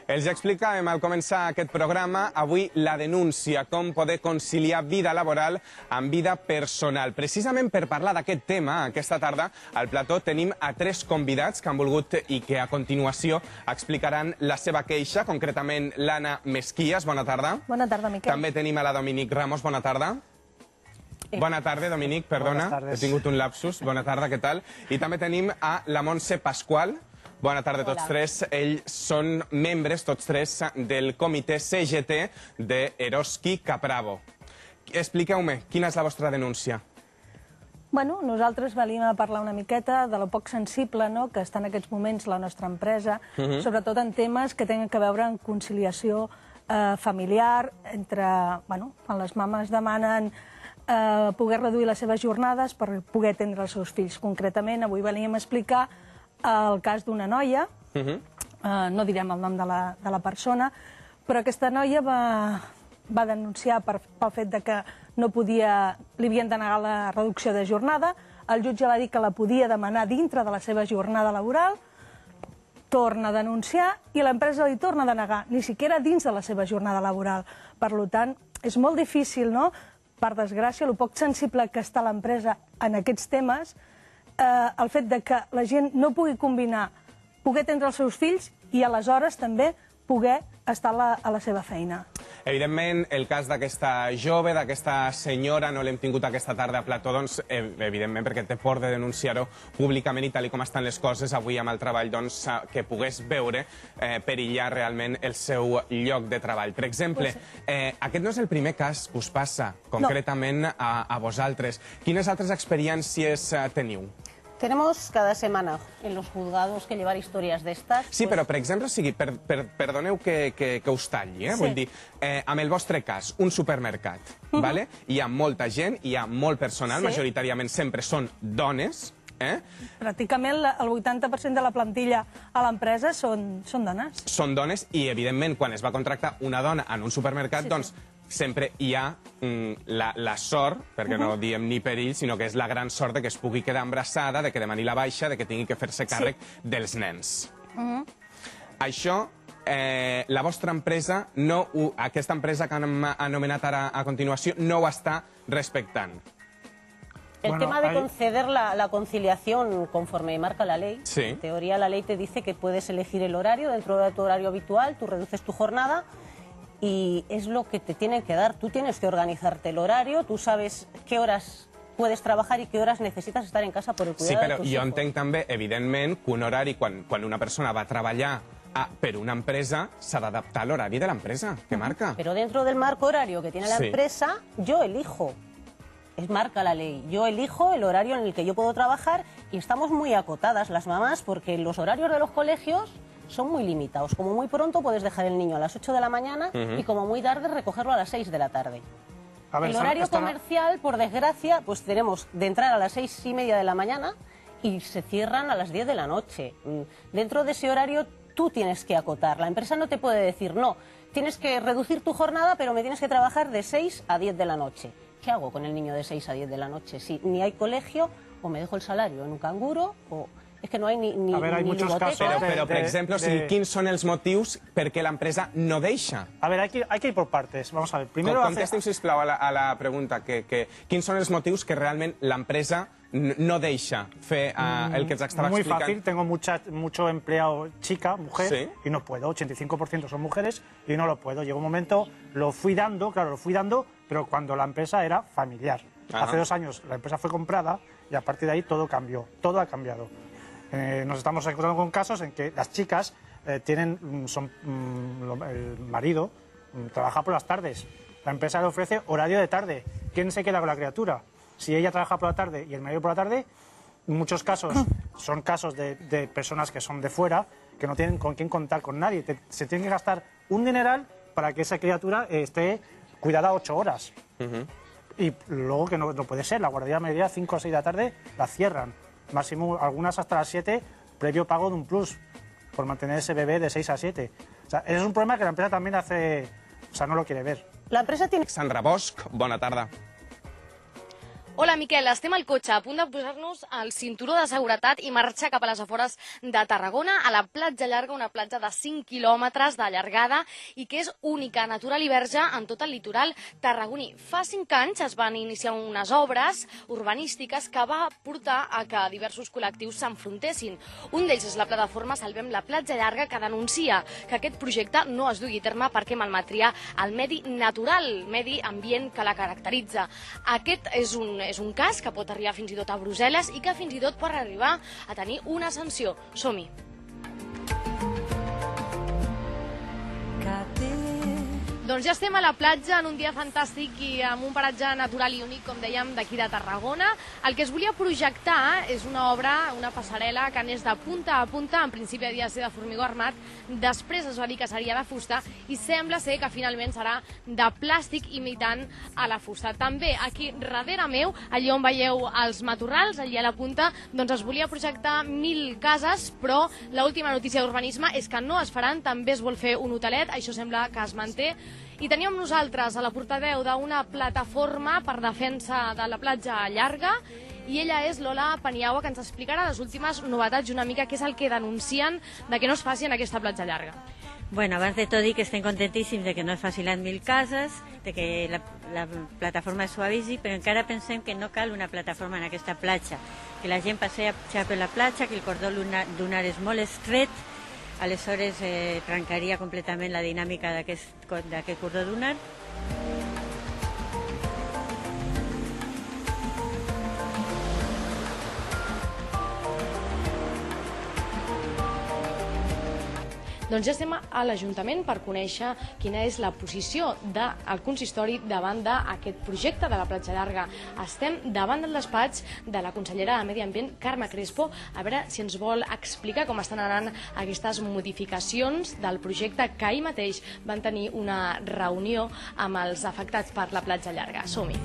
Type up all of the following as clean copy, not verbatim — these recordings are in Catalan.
Els explicàvem al començar aquest programa avui la denúncia, com poder conciliar vida laboral amb vida personal. Precisament per parlar d'aquest tema, aquesta tarda al plató tenim a tres convidats que han volgut i que a continuació explicaran la seva queixa, concretament l'Anna Mesquias. Bona tarda. Bona tarda, Miquel. També tenim a la Dominic Ramos. Bona tarda. Bona tarda, Dominic, perdona, he tingut un lapsus. Bona tarda, què tal? I també tenim a la Montse Pascual. Bona tarda a tots tres. Ells són membres, tots tres, del comitè CGT d'Eroski Capravo. Expliqueu-me, quina és la vostra denúncia? Bueno, nosaltres venim a parlar una miqueta de lo poc sensible que està en aquests moments la nostra empresa, sobretot en temes que tenen que veure amb conciliació familiar, entre, bueno, quan les mames demanen poder reduir les seves jornades per poder atendre els seus fills. Concretament, avui veníem a explicar el cas d'una noia, no direm el nom de la persona, però aquesta noia va denunciar pel fet que no podia, li havien denegat la reducció de jornada, el jutge va dir que la podia demanar dintre de la seva jornada laboral, torna a denunciar i l'empresa li torna a denegar, ni siquiera dins de la seva jornada laboral. Per tant, és molt difícil, no?, per desgràcia, el poc sensible que està l'empresa en aquests temes, el fet que la gent no pugui combinar, poder atendre els seus fills i aleshores també poder estar a la seva feina. Evidentment, el cas d'aquesta jove, d'aquesta senyora, no l'hem tingut aquesta tarda a plató, doncs, evidentment, perquè té por de denunciar-ho públicament i tal com estan les coses avui amb el treball, doncs, que pogués veure perillar realment el seu lloc de treball. Per exemple, aquest no és el primer cas que us passa, concretament a vosaltres. Quines altres experiències teniu? Tenemos cada semana en los juzgados que llevar historias de estas. Sí, però, per exemple, perdoneu que us talli, vull dir, amb el vostre cas, un supermercat, hi ha molta gent, hi ha molt personal, majoritàriament sempre són dones. Pràcticament el 80% de la plantilla a l'empresa són dones. Són dones i, evidentment, quan es va contractar una dona en un supermercat, doncs, sempre hi ha la sort, perquè no diem ni perill, sinó que és la gran sort de que es pugui quedar embarassada, de que demani la baixa, de que tingui que fer-se càrrec dels nens. Això, la vostra empresa, aquesta empresa que han anomenat ara a continuació, no ho està respectant. El tema de conceder la conciliación conforme marca la ley, en teoría la ley te dice que puedes elegir el horario dentro de tu horario habitual, tú reduces tu jornada y es lo que te tienen que dar. Tú tienes que organizarte el horario, tú sabes qué horas puedes trabajar i qué horas necesitas estar en casa por el cuidado de tus hijos. Sí, però jo entenc també, evidentment, que un horari, quan una persona va treballar per una empresa, s'ha d'adaptar a l'horari de l'empresa, que marca. Pero dentro del marco horario que tiene la empresa, yo elijo. Marca la ley. Yo elijo el horario en el que yo puedo trabajar y estamos muy acotadas las mamás porque los horarios de los colegios son muy limitados. Como muy pronto puedes dejar el niño a las 8 de la mañana y como muy tarde recogerlo a las 6 de la tarde. El horario comercial, por desgracia, pues tenemos de entrar a las 6:30 de la mañana y se cierran a las 10 de la noche. Dentro de ese horario tú tienes que acotar. La empresa no te puede decir, no, tienes que reducir tu jornada, pero me tienes que trabajar de 6 a 10 de la noche. ¿Qué hago con el niño de 6 a 10 de la noche? Si ni hay colegio, o me dejo el salario en un canguro, o és que no hi ha ni A veure, hay muchos casos. Però, per exemple, quins són els motius perquè l'empresa no deixa? A ver, hay que ir por partes. Vamos a ver. Primero contesteu, sisplau, a la pregunta. Quins són els motius que realment l'empresa no deixa fer el que ens estava explicant? Muy fácil. Tengo mucho empleado chica, mujer, y no puedo. 85% son mujeres y no lo puedo. Llegó un momento, lo fui dando, pero cuando la empresa era familiar. Hace 2 años la empresa fue comprada y a partir de ahí todo cambió. Todo ha cambiado. Nos estamos encontrando con casos en que las chicas el marido trabaja por las tardes, la empresa le ofrece horario de tarde. ¿Quién se queda con la criatura? Si ella trabaja por la tarde y el marido por la tarde, en muchos casos son casos de personas que son de fuera, que no tienen con quién contar con nadie. Se tienen que gastar un dineral para que esa criatura esté cuidada 8 horas. Y luego que no puede ser, la guardería media 5 o 6 de la tarde la cierran. Máximo, algunas hasta las 7, previo pago de un plus, por mantener ese bebé de 6 a 7. O sea, es un problema que la empresa también no lo quiere ver. La empresa tiene... Sandra Bosch, bona tarda. Hola, Miquel. Estem al cotxe, a punt de posar-nos el cinturó de seguretat i marxar cap a les afores de Tarragona, a la platja llarga, una platja de 5 quilòmetres de llargada i que és única, natural i verge en tot el litoral tarragoní. Fa 5 anys es van iniciar unes obres urbanístiques que va portar a que diversos col·lectius s'enfrontessin. Un d'ells és la plataforma Salvem la platja llarga, que denuncia que aquest projecte no es dugui a terme perquè malmetria el medi natural, medi ambient que la caracteritza. Aquest és un cas que pot arribar fins i tot a Brussel·les i que fins i tot pot arribar a tenir una sanció. Som-hi. Doncs ja estem a la platja en un dia fantàstic i amb un paratge natural i únic, com dèiem, d'aquí de Tarragona. El que es volia projectar és una obra, una passarel·la que anés de punta a punta. En principi havia de ser de formigó armat, després es va dir que seria de fusta i sembla ser que finalment serà de plàstic imitant a la fusta. També aquí darrere meu, allà on veieu els matorrals, allà a la punta, doncs es volia projectar 1.000 cases, però l'última notícia d'urbanisme és que no es faran, també es vol fer un hotelet, això sembla que es manté. I teníem nosaltres a la portaveu d'una plataforma per defensa de la platja llarga i ella és Lola Paniagua, que ens explicarà les últimes novetats i una mica què és el que denuncien de que no es faci en aquesta platja llarga. Bueno, abans de tot dir que estem contentíssims de que no es facin les 1.000 cases, de que la plataforma es suavisi, però encara pensem que no cal una plataforma en aquesta platja, que la gent passeja per la platja, que el cordó lunar és molt estret, aleshores trencaria completament la dinàmica d'aquest cordó lunar. Doncs ja estem a l'Ajuntament per conèixer quina és la posició del consistori davant d'aquest projecte de la platja llarga. Estem davant del despatx de la consellera de Medi Ambient, Carme Crespo, a veure si ens vol explicar com estan anant aquestes modificacions del projecte, que ahir mateix van tenir una reunió amb els afectats per la platja llarga. Som-hi.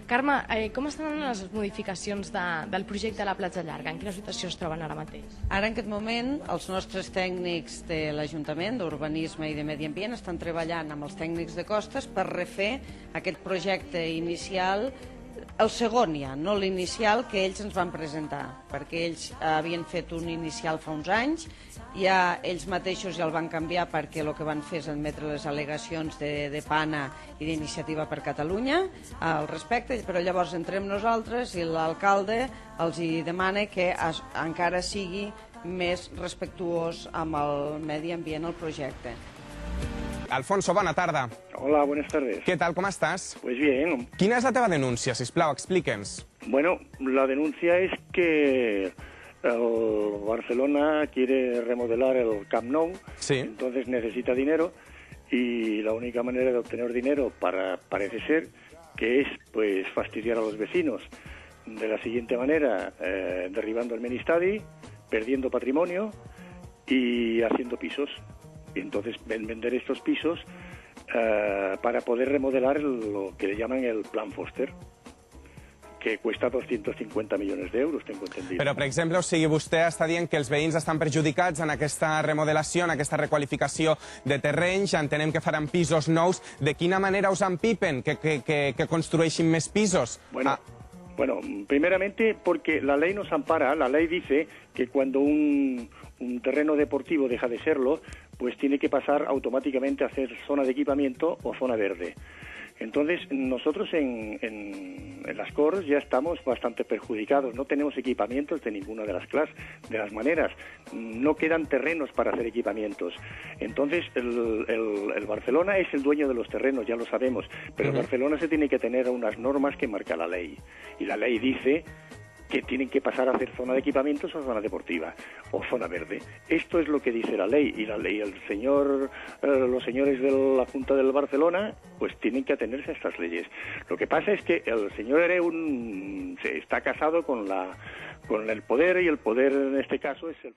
Carme, com estan anant les modificacions del projecte de la platja llarga? En quina situació es troben ara mateix? Ara, en aquest moment, els nostres tècnics de l'Ajuntament, d'Urbanisme i de Medi Ambient, estan treballant amb els tècnics de costes per refer aquest projecte inicial, el segon ja, no l'inicial que ells ens van presentar, perquè ells havien fet un inicial fa uns anys, ja ells mateixos ja el van canviar perquè el que van fer és admetre les al·legacions de PANA i d'Iniciativa per Catalunya al respecte, però llavors entrem nosaltres i l'alcalde els hi demana que encara sigui més respectuós amb el medi ambient el projecte. Alfonso, bona tarda. Hola, buenas tardes. ¿Qué tal? ¿Cómo estás? Pues bien. Quina és la teva denúncia, sisplau? Explique'ns. Bueno, la denuncia es que el Barcelona quiere remodelar el Camp Nou, sí. Entonces necesita dinero y la única manera de obtener dinero parece ser que es pues fastidiar a los vecinos de la siguiente manera, derribando el Ministadi, perdiendo patrimonio y haciendo pisos. Y entonces vender estos pisos para poder remodelar lo que le llaman el Plan Foster, que cuesta 250 milions d'euros, tengo entendido. Però, per exemple, o sigui, vostè està dient que els veïns estan perjudicats en aquesta remodelació, en aquesta requalificació de terrenys, entenem que faran pisos nous. De quina manera us empipen que construeixin més pisos? Bueno, primeramente porque la ley nos ampara, la ley dice que cuando un terreno deportivo deja de serlo, pues tiene que pasar automáticamente a ser zona de equipamiento o zona verde. Entonces, nosotros en las Corts ya estamos bastante perjudicados, no tenemos equipamientos de ninguna de las maneras, no quedan terrenos para hacer equipamientos. Entonces, el Barcelona es el dueño de los terrenos, ya lo sabemos, pero el Barcelona se tiene que tener unas normas que marca la ley, y la ley dice que tienen que pasar a hacer zona de equipamientos o zona deportiva o zona verde. Esto es lo que dice la ley, y los señores de la Junta del Barcelona pues tienen que atenerse a estas leyes. Lo que pasa es que el señor Hereu está casado con el poder, y el poder en este caso es el